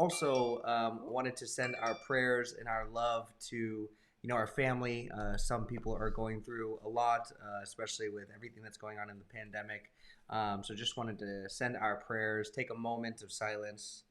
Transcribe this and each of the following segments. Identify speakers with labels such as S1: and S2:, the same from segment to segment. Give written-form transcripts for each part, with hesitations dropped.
S1: also wanted to send our prayers and our love to our family. Some people are going through a lot, especially with everything that's going on in the pandemic. So just wanted to send our prayers. Take a moment of silence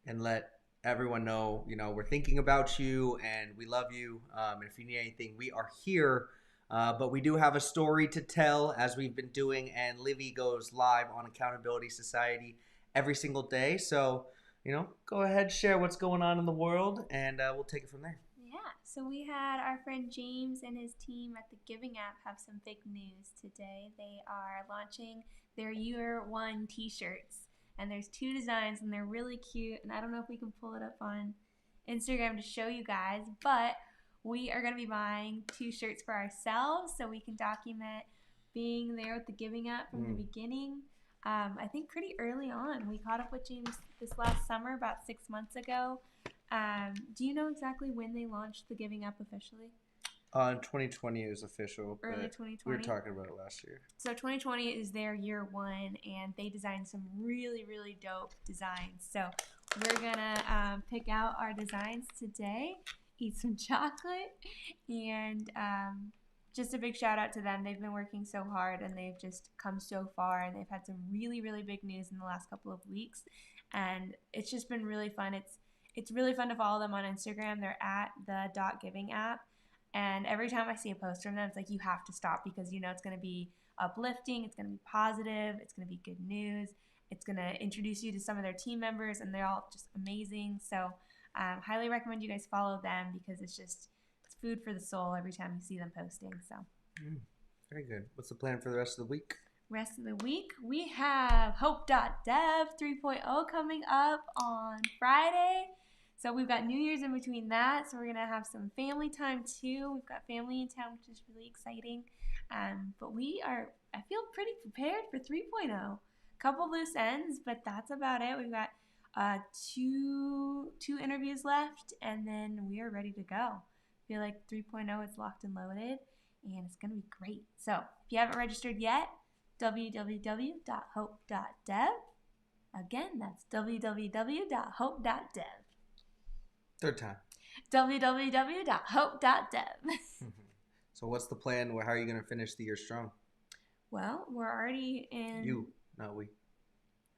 S1: and let everyone know, we're thinking about you and we love you. And if you need anything, we are here. But we do have a story to tell, as we've been doing, and Livy goes live on Accountability Society every single day. So, go ahead, share what's going on in the world, and we'll take it from there.
S2: Yeah, so we had our friend James and his team at the Giving app have some big news today. They are launching their year one t shirts, and there's two designs, and they're really cute. And I don't know if we can pull it up on Instagram to show you guys, but we are going to be buying two shirts for ourselves so we can document being there with the Giving app from the beginning. I think pretty early on. We caught up with James this last summer, about 6 months ago. Do you know exactly when they launched the Giving app officially?
S1: 2020 is official,
S2: Early
S1: but we were
S2: 2020.
S1: talking about it last year.
S2: So 2020 is their year one, and they designed some really, really dope designs. So we're gonna pick out our designs today, eat some chocolate, and just a big shout out to them. They've been working so hard, and they've just come so far, and they've had some really, really big news in the last couple of weeks, and it's just been really fun. It's really fun to follow them on Instagram. They're at the Dot Giving app. And every time I see a post from them, it's like you have to stop because it's going to be uplifting, it's going to be positive, it's going to be good news, it's going to introduce you to some of their team members, and they're all just amazing. So, highly recommend you guys follow them because it's food for the soul every time you see them posting. So,
S1: Mm, very good. What's the plan for the rest of the week?
S2: rest of the week, we have Hope.dev 3.0 coming up on Friday. So we've got New Year's in between that. So we're going to have some family time too. We've got family in town, which is really exciting. But I feel pretty prepared for 3.0. Couple loose ends, but that's about it. We've got two interviews left, and then we are ready to go. I feel like 3.0 is locked and loaded, and it's going to be great. So if you haven't registered yet, www.hope.dev. Again, that's www.hope.dev.
S1: Third time.
S2: www.hope.dev.
S1: So what's the plan? How are you going to finish the year strong?
S2: Well, we're already in.
S1: You, not we.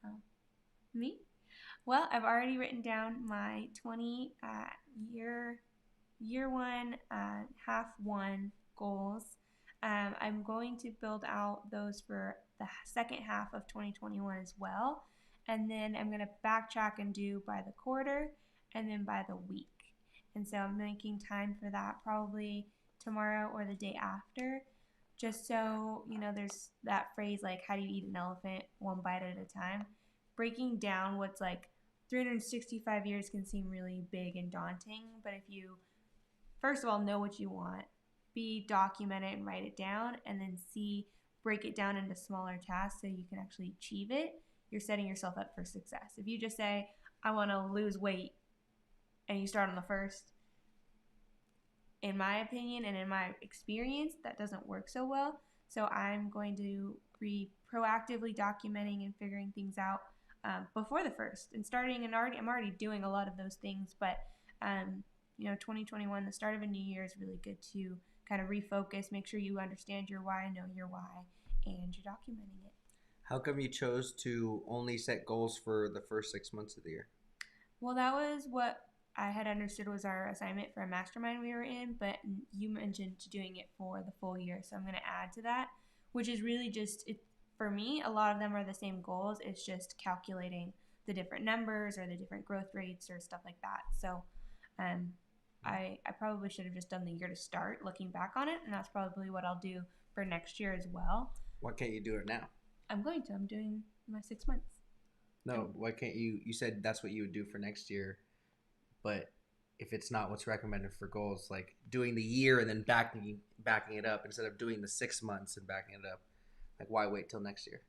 S2: Oh, me? Well, I've already written down my 20 year one, half one goals. I'm going to build out those for the second half of 2021 as well. And then I'm going to backtrack and do by the quarter and then by the week. And so I'm making time for that probably tomorrow or the day after. Just so, there's that phrase like, how do you eat an elephant one bite at a time? Breaking down what's like 365 years can seem really big and daunting, but if you, first of all, know what you want, B, document it and write it down, and then C, break it down into smaller tasks so you can actually achieve it, you're setting yourself up for success. If you just say, I want to lose weight, and you start on the first, in my opinion and in my experience, that doesn't work so well. So I'm going to be proactively documenting and figuring things out before the first and starting. And I'm already doing a lot of those things, but 2021, the start of a new year, is really good to kind of refocus, make sure you understand your why, know your why, and you're documenting it.
S1: How come you chose to only set goals for the first 6 months of the year?
S2: Well, that was what I had understood was our assignment for a mastermind we were in, but you mentioned doing it for the full year, so I'm going to add to that, which is really just it. For me, a lot of them are the same goals. It's just calculating the different numbers or the different growth rates or stuff like that. So, um, I probably should have just done the year to start, looking back on it, and that's probably what I'll do for next year as well.
S1: Why can't you do it now?
S2: I'm going to. I'm doing my 6 months.
S1: No, why can't you? You said that's what you would do for next year, but if it's not what's recommended for goals, like doing the year and then backing it up instead of doing the 6 months and backing it up, like why wait till next year?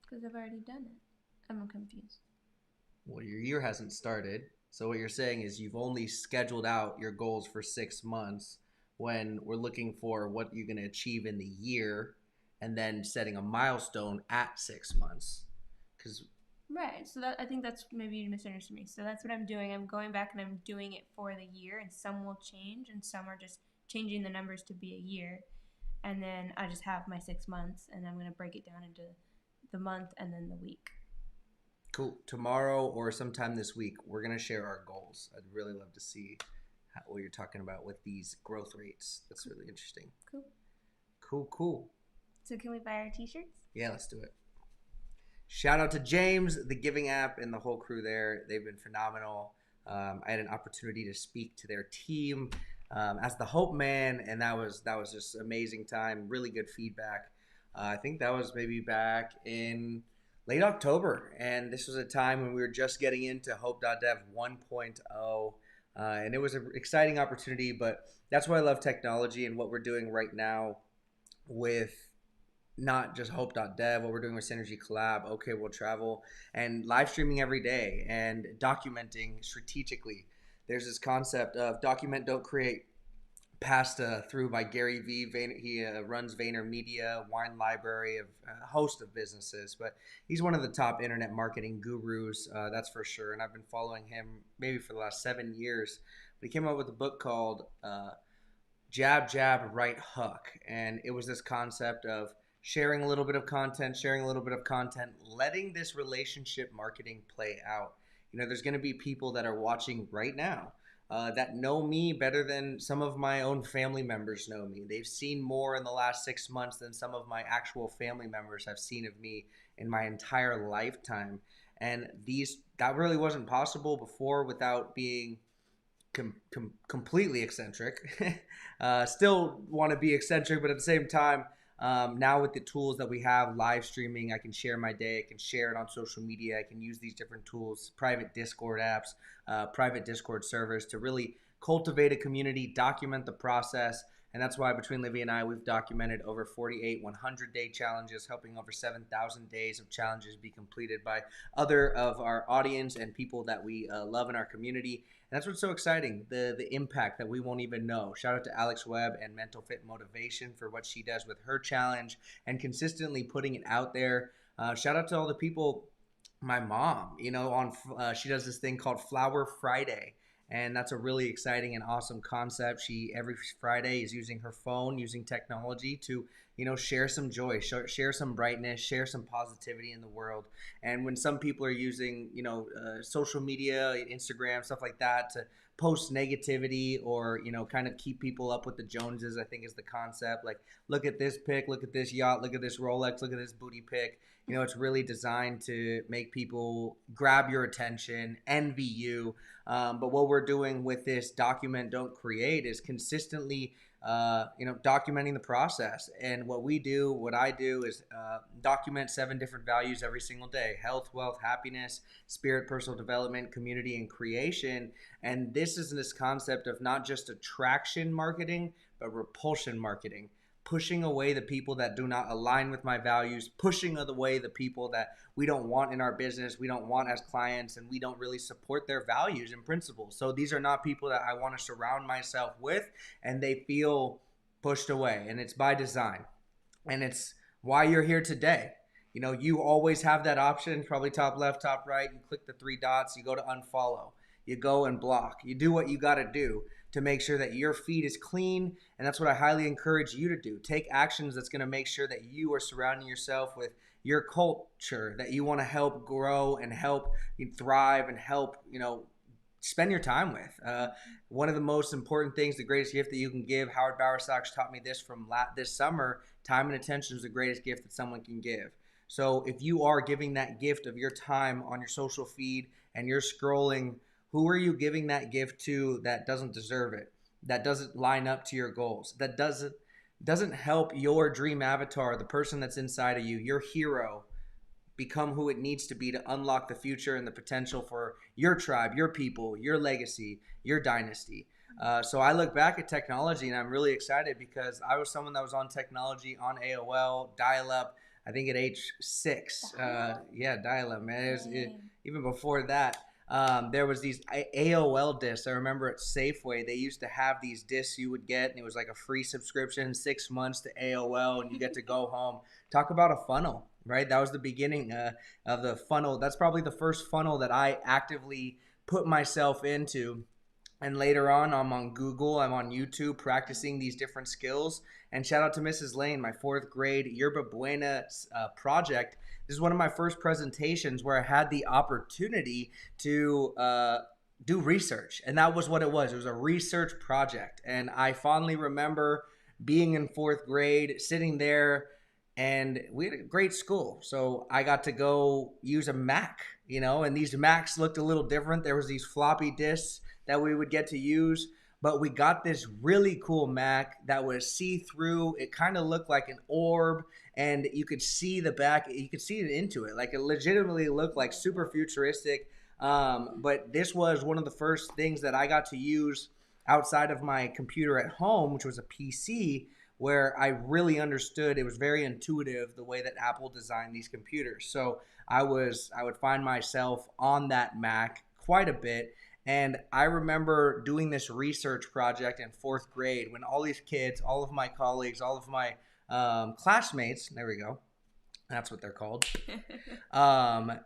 S2: Because I've already done it. I'm confused.
S1: Well, your year hasn't started, so what you're saying is you've only scheduled out your goals for 6 months when we're looking for what you're going to achieve in the year, and then setting a milestone at 6 months. Because
S2: Right. So that I think that's maybe you misunderstood me. So that's what I'm doing. I'm going back and I'm doing it for the year, and some will change, and some are just changing the numbers to be a year, and then I just have my 6 months, and I'm gonna break it down into the month and then the week.
S1: cool, tomorrow or sometime this week, we're gonna share our goals. I'd really love to see what you're talking about with these growth rates. That's really interesting.
S2: Cool.
S1: Cool, cool.
S2: So can we buy our T-shirts?
S1: Yeah, let's do it. Shout out to James, the Giving app, and the whole crew there. They've been phenomenal. I had an opportunity to speak to their team as the Hope Man, and that was just amazing time. Really good feedback. I think that was maybe back in late October, and this was a time when we were just getting into Hope.dev 1.0, and it was an exciting opportunity. But that's why I love technology and what we're doing right now with not just Hope.dev, what we're doing with Synergy Collab, OK We'll Travel, and live streaming every day and documenting strategically. There's this concept of document, don't create, passed through by Gary Vee. He runs VaynerMedia, Wine Library, of a host of businesses, but he's one of the top internet marketing gurus, that's for sure. And I've been following him maybe for the last 7 years. But he came up with a book called Jab, Jab, Right Hook. And it was this concept of sharing a little bit of content, letting this relationship marketing play out. There's going to be people that are watching right now that know me better than some of my own family members know me. They've seen more in the last 6 months than some of my actual family members have seen of me in my entire lifetime. And that really wasn't possible before without being completely eccentric. Still want to be eccentric, but at the same time, now with the tools that we have, live streaming, I can share my day. I can share it on social media. I can use these different tools, private Discord apps, private Discord servers to really cultivate a community, document the process. And that's why between Livy and I, we've documented over 48 100-day challenges, helping over 7,000 days of challenges be completed by other of our audience and people that we love in our community. And that's what's so exciting, the impact that we won't even know. Shout out to Alex Webb and Mental Fit Motivation for what she does with her challenge and consistently putting it out there. Shout out to all the people, my mom, she does this thing called Flower Friday. And that's a really exciting and awesome concept. She every Friday is using her phone, using technology to, share some joy, share some brightness, share some positivity in the world. And when some people are using, social media, Instagram, stuff like that to post negativity or, kind of keep people up with the Joneses, I think is the concept. Like, look at this pic, look at this yacht, look at this Rolex, look at this booty pic. It's really designed to make people grab your attention, envy you. But what we're doing with this document, don't create, is consistently, documenting the process. And what I do is document 7 different values every single day: health, wealth, happiness, spirit, personal development, community, and creation. And this is this concept of not just attraction marketing, but repulsion marketing. Pushing away the people that do not align with my values, pushing away the people that we don't want in our business, we don't want as clients, and we don't really support their values and principles. So these are not people that I want to surround myself with, and they feel pushed away. And it's by design. And it's why you're here today. You always have that option, probably top left, top right. You click the 3 dots, you go to unfollow, you go and block. You do what you got to do to make sure that your feed is clean. And that's what I highly encourage you to do. Take actions that's going to make sure that you are surrounding yourself with your culture that you want to help grow and help you thrive and help, spend your time with. One of the most important things, the greatest gift that you can give, Howard Bowersox taught me this from this summer: time and attention is the greatest gift that someone can give. So if you are giving that gift of your time on your social feed and you're scrolling, who are you giving that gift to that doesn't deserve it, that doesn't line up to your goals, that doesn't help your dream avatar, the person that's inside of you, your hero, become who it needs to be to unlock the future and the potential for your tribe, your people, your legacy, your dynasty. So I look back at technology and I'm really excited because I was someone that was on technology, on AOL, dial-up, I think at age 6. Yeah, dial-up, man. Even before that. there was these AOL discs. I remember at Safeway, they used to have these discs you would get, and it was like a free subscription, 6 months to AOL, and you get to go home. Talk about a funnel, right? That was the beginning of the funnel. That's probably the first funnel that I actively put myself into. And later on, I'm on Google, I'm on YouTube practicing these different skills. And shout out to Mrs. Lane, my fourth grade Yerba Buena project. This is one of my first presentations where I had the opportunity to do research. And that was what it was. It was a research project. And I fondly remember being in fourth grade, sitting there, and we had a great school. So I got to go use a Mac, and these Macs looked a little different. There was these floppy disks that we would get to use, but we got this really cool Mac that was see-through. It kind of looked like an orb, and you could see the back, you could see it into it. Like, it legitimately looked like super futuristic. But this was one of the first things that I got to use outside of my computer at home, which was a PC, where I really understood. It was very intuitive the way that Apple designed these computers. So I would find myself on that Mac quite a bit. And I remember doing this research project in fourth grade when all these kids, all of my colleagues, all of my classmates, there we go, that's what they're called,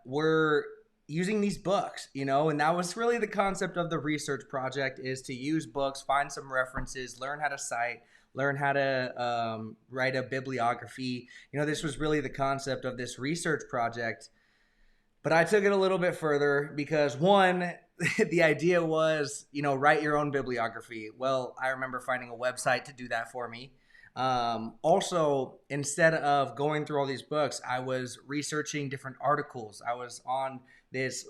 S1: were using these books, and that was really the concept of the research project, is to use books, find some references, learn how to cite, learn how to write a bibliography. This was really the concept of this research project. But I took it a little bit further because, one, the idea was, write your own bibliography. Well, I remember finding a website to do that for me. Also, instead of going through all these books, I was researching different articles. I was on this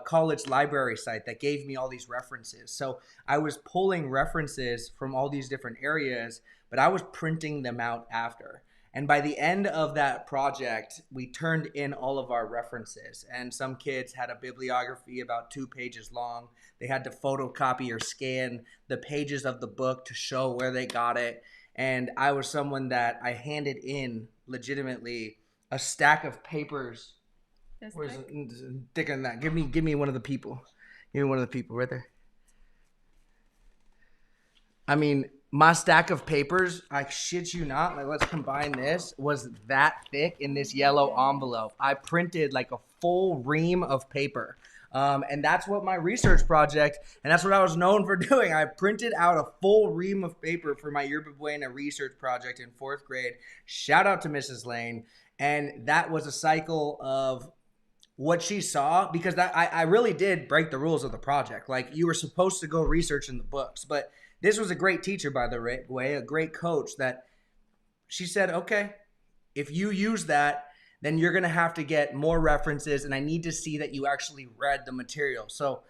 S1: college library site that gave me all these references. So I was pulling references from all these different areas, but I was printing them out after. And by the end of that project, we turned in all of our references. And some kids had a bibliography about 2 pages long. They had to photocopy or scan the pages of the book to show where they got it. And I was someone that I handed in legitimately a stack of papers. Where's it thicker than that? Give me one of the people. Give me one of the people right there. I mean, my stack of papers, I shit you not, like, let's combine this, was that thick in this yellow envelope. I printed like a full ream of paper. And that's what my research project, and that's what I was known for doing. I printed out a full ream of paper for my Yerba Buena research project in fourth grade. Shout out to Mrs. Lane. And that was a cycle of what she saw, because I really did break the rules of the project. Like, you were supposed to go research in the books, but this was a great teacher, by the way, a great coach, that she said, okay, if you use that, then you're going to have to get more references, and I need to see that you actually read the material. So,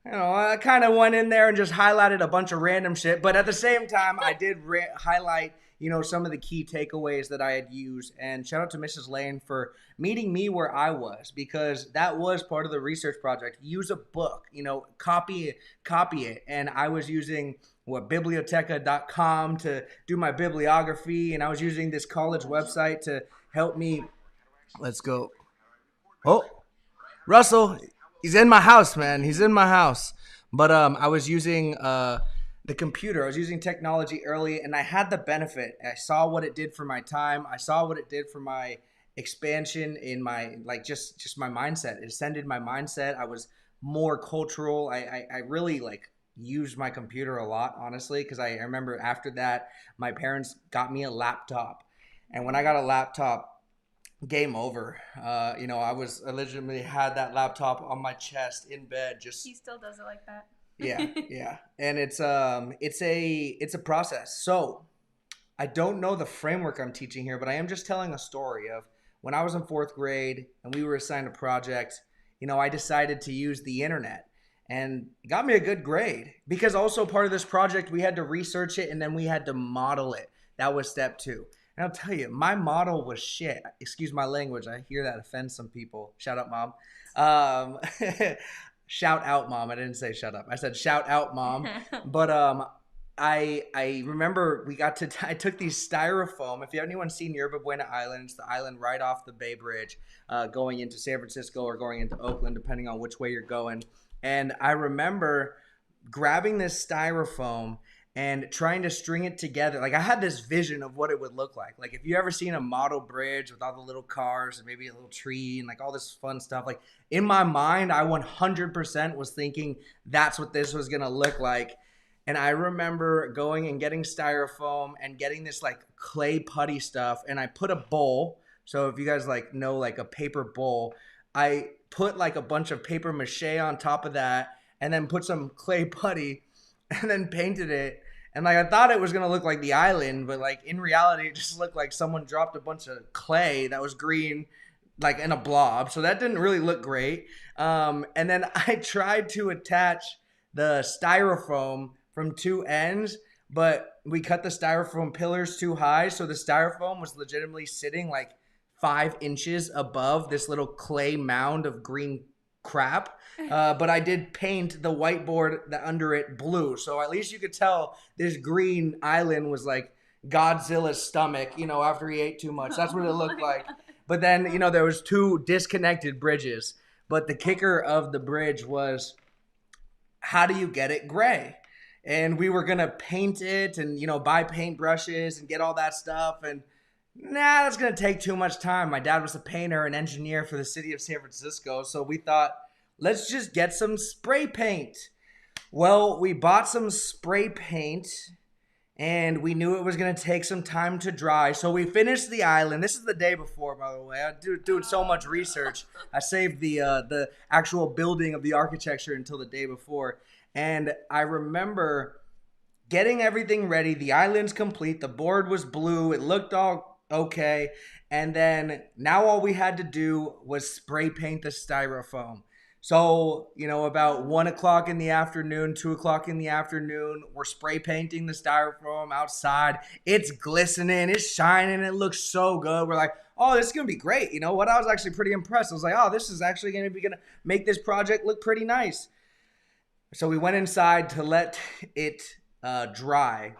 S1: I kind of went in there and just highlighted a bunch of random shit, but at the same time, I did highlight, some of the key takeaways that I had used. And shout out to Mrs. Lane for meeting me where I was, because that was part of the research project. Use a book, copy it. And I was using biblioteca.com to do my bibliography, and I was using this college website to help me. Let's go. Oh, Russell, he's in my house, man. He's in my house. But I was using the computer. I was using technology early, and I had the benefit. I saw what it did for my time. I saw what it did for my expansion in my, just my mindset. It ascended my mindset. I was more cultural. I really used my computer a lot, honestly, because I remember after that, my parents got me a laptop. And when I got a laptop, game over. I legitimately had that laptop on my chest in bed. Just
S2: he still does it like that.
S1: yeah. And it's a process. So I don't know the framework I'm teaching here, but I am just telling a story of when I was in fourth grade and we were assigned a project. I decided to use the internet. And it got me a good grade, because also part of this project, we had to research it and then we had to model it. That was step 2. And I'll tell you, my model was shit. Excuse my language. I hear that offends some people. Shout out, Mom. Shout out, Mom. I didn't say shut up. I said shout out, Mom. But I remember I took these styrofoam. If you have anyone seen Yerba Buena Island, it's the island right off the Bay Bridge, going into San Francisco or going into Oakland, depending on which way you're going. And I remember grabbing this styrofoam and trying to string it together. Like I had this vision of what it would look like. Like if you ever seen a model bridge with all the little cars and maybe a little tree and like all this fun stuff, like in my mind, I 100% was thinking that's what this was going to look like. And I remember going and getting styrofoam and getting this like clay putty stuff. And I put a bowl. So if you guys like know like a paper bowl, I put like a bunch of paper mache on top of that and then put some clay putty and then painted it. And like I thought it was gonna look like the island, but like in reality it just looked like someone dropped a bunch of clay that was green like in a blob. So that didn't really look great. And then I tried to attach the styrofoam from two ends, but we cut the styrofoam pillars too high. So the styrofoam was legitimately sitting like 5 inches above this little clay mound of green crap. But I did paint the whiteboard that under it blue. So at least you could tell this green island was like Godzilla's stomach, after he ate too much. That's what it looked like. But then, there was 2 disconnected bridges. But the kicker of the bridge was, how do you get it gray? And we were going to paint it and, buy paint brushes and get all that stuff. And that's going to take too much time. My dad was a painter and engineer for the city of San Francisco. So we thought, let's just get some spray paint. Well, we bought some spray paint and we knew it was going to take some time to dry. So we finished the island. This is the day before, by the way. I doing so much research. I saved the actual building of the architecture until the day before. And I remember getting everything ready. The island's complete. The board was blue. It looked all okay. And then now all we had to do was spray paint the styrofoam. So, about 1 o'clock in the afternoon, 2 o'clock in the afternoon, we're spray painting the styrofoam outside. It's glistening, it's shining, it looks so good. We're like, oh, this is going to be great. You know what? I was actually pretty impressed. I was like, oh, this is actually going to make this project look pretty nice. So we went inside to let it dry.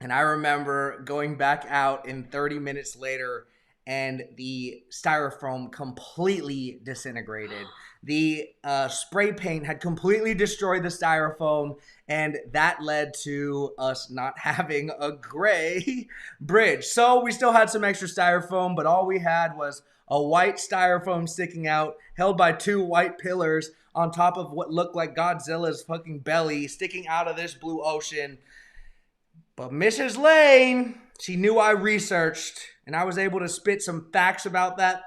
S1: And I remember going back out in 30 minutes later and the styrofoam completely disintegrated. The spray paint had completely destroyed the styrofoam, and that led to us not having a gray bridge. So we still had some extra styrofoam, but all we had was a white styrofoam sticking out, held by 2 white pillars on top of what looked like Godzilla's fucking belly sticking out of this blue ocean. But Mrs. Lane, she knew I researched, and I was able to spit some facts about that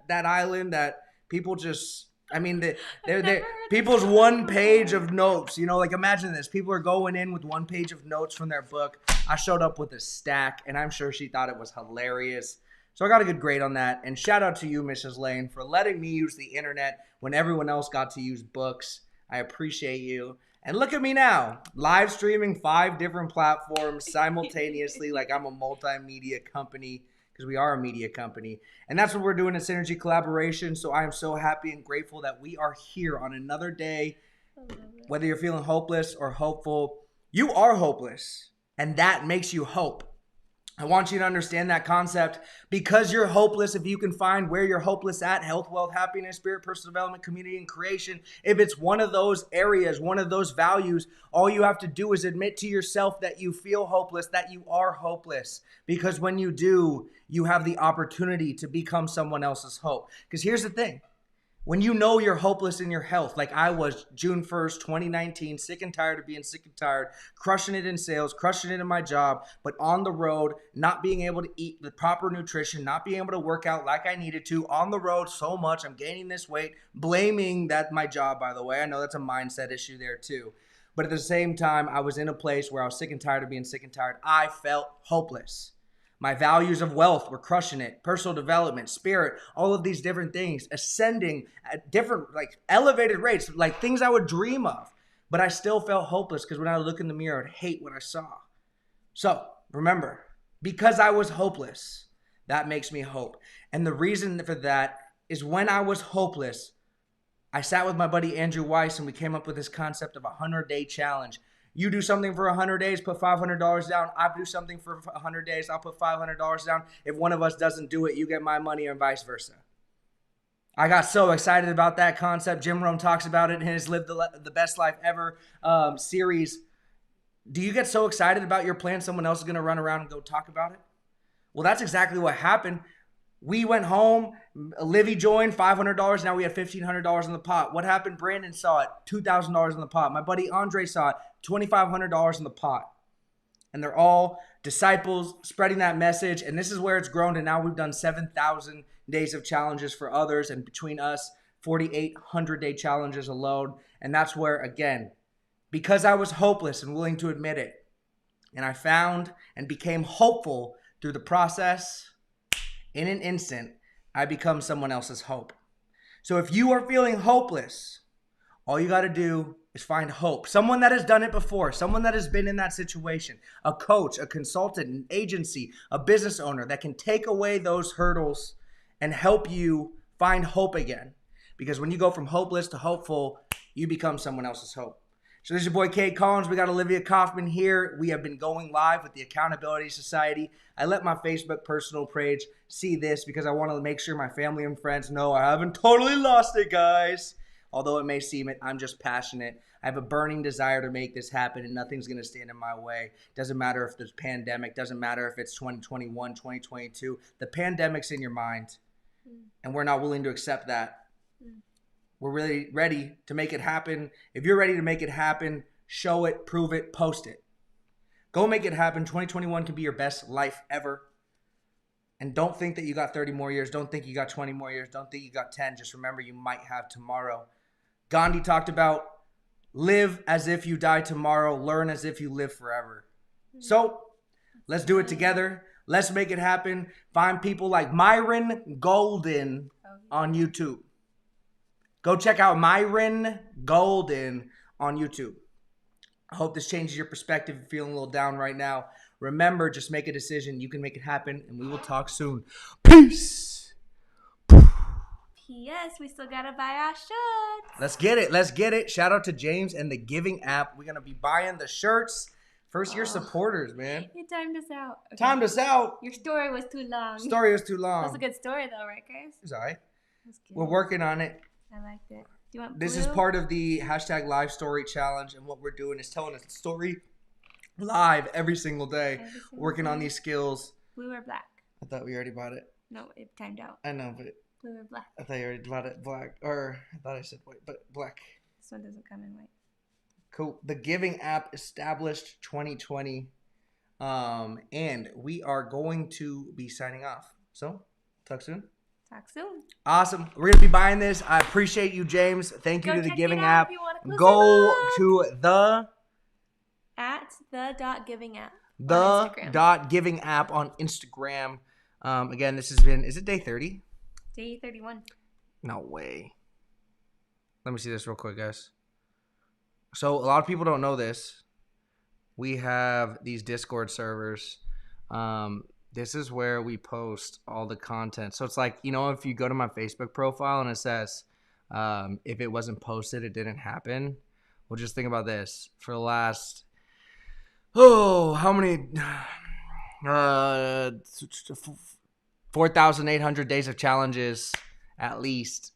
S1: island that people just... they're people's 1 page of notes, like imagine this. People are going in with 1 page of notes from their book. I showed up with a stack and I'm sure she thought it was hilarious. So I got a good grade on that. And shout out to you, Mrs. Lane, for letting me use the internet when everyone else got to use books. I appreciate you. And look at me now, live streaming 5 different platforms simultaneously like I'm a multimedia company. Because we are a media company. And that's what we're doing at Synergy Collaboration. So I am so happy and grateful that we are here on another day. Whether you're feeling hopeless or hopeful, you are hopeless. And that makes you hope. I want you to understand that concept. Because you're hopeless, if you can find where you're hopeless at, health, wealth, happiness, spirit, personal development, community, and creation, if it's one of those areas, one of those values, all you have to do is admit to yourself that you feel hopeless, that you are hopeless. Because when you do, you have the opportunity to become someone else's hope. Because here's the thing. When you know you're hopeless in your health, like I was June 1st, 2019, sick and tired of being sick and tired, crushing it in sales, crushing it in my job, but on the road, not being able to eat the proper nutrition, not being able to work out like I needed to, on the road so much, I'm gaining this weight, blaming that my job, by the way. I know that's a mindset issue there too. But at the same time, I was in a place where I was sick and tired of being sick and tired. I felt hopeless. My values of wealth were crushing it. Personal development, spirit, all of these different things, ascending at different, like elevated rates, like things I would dream of. But I still felt hopeless because when I look in the mirror, I'd hate what I saw. So remember, because I was hopeless, that makes me hope. And the reason for that is when I was hopeless, I sat with my buddy Andrew Weiss and we came up with this concept of a 100-day challenge. You do something for 100 days, put $500 down. I do something for 100 days, I'll put $500 down. If one of us doesn't do it, you get my money and vice versa. I got so excited about that concept. Jim Rohn talks about it in his Live the Best Life Ever series. Do you get so excited about your plan, someone else is going to run around and go talk about it? Well, that's exactly what happened. We went home. Livy joined, $500. Now we had $1,500 in the pot. What happened? Brandon saw it, $2,000 in the pot. My buddy Andre saw it, $2,500 in the pot. And they're all disciples spreading that message. And this is where it's grown. And now we've done 7,000 days of challenges for others. And between us, 4,800 day challenges alone. And that's where, again, because I was hopeless and willing to admit it, and I found and became hopeful through the process, in an instant, I become someone else's hope. So if you are feeling hopeless, all you got to do is find hope. Someone that has done it before, someone that has been in that situation, a coach, a consultant, an agency, a business owner that can take away those hurdles and help you find hope again. Because when you go from hopeless to hopeful, you become someone else's hope. So this is your boy Kate Collins. We got Olivia Kaufman here. We have been going live with the Accountability Society. I let my Facebook personal page see this because I want to make sure my family and friends know I haven't totally lost it, guys. Although it may seem it, I'm just passionate. I have a burning desire to make this happen, and nothing's going to stand in my way. Doesn't matter if there's pandemic. Doesn't matter if it's 2021, 2022. The pandemic's in your mind, and we're not willing to accept that. We're really ready to make it happen. If you're ready to make it happen, show it, prove it, post it. Go make it happen. 2021 can be your best life ever. And don't think that you got 30 more years. Don't think you got 20 more years. Don't think you got 10. Just remember you might have tomorrow. Gandhi talked about live as if you die tomorrow. Learn as if you live forever. So let's do it together. Let's make it happen. Find people like Myron Golden on YouTube. Go check out Myron Golden on YouTube. I hope this changes your perspective. If you're feeling a little down right now, remember, just make a decision. You can make it happen, and we will talk soon. Peace.
S2: P.S. We still gotta buy our shirts.
S1: Let's get it. Let's get it. Shout out to James and the Giving app. We're gonna be buying the shirts. First year supporters, man.
S2: You timed us out. Okay.
S1: Timed us out.
S2: Your story was too long.
S1: Story was too long.
S2: That was a good story, though, right, guys?
S1: It's all right.
S2: That's good.
S1: We're working on it.
S2: I liked it. Do you want
S1: This
S2: blue?
S1: is part of the hashtag live story challenge, and what we're doing is telling a story live every single day,
S2: Every single
S1: working on
S2: day.
S1: these skills.
S2: Blue or black?
S1: I thought we already bought it.
S2: No, it timed out.
S1: I know, but
S2: Blue or black?
S1: I thought you already bought it black. Or I thought I said white, but black.
S2: This one doesn't come in white.
S1: Cool. The Giving app established 2020, and we are going to be signing off. So, talk soon.
S2: Talk soon.
S1: Awesome. We're going to be buying this. I appreciate you, James. Thank you
S2: Go
S1: to the
S2: check
S1: Giving
S2: it out
S1: app.
S2: if you want a closer
S1: Go
S2: look.
S1: to the
S2: At the.giving app. on
S1: the
S2: Instagram.
S1: dot giving app on Instagram. Again, this has been, is it day 30?
S2: Day 31.
S1: No way. Let me see this real quick, guys. So a lot of people don't know this. We have these Discord servers. This is where we post all the content. So it's like, you know, if you go to my Facebook profile and it says, if it wasn't posted, it didn't happen. Well, just think about this. For the last, how many? 4,800 days of challenges, at least.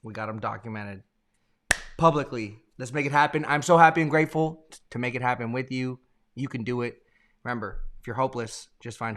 S1: We got them documented publicly. Let's make it happen. I'm so happy and grateful to make it happen with you. You can do it. Remember, if you're hopeless, just find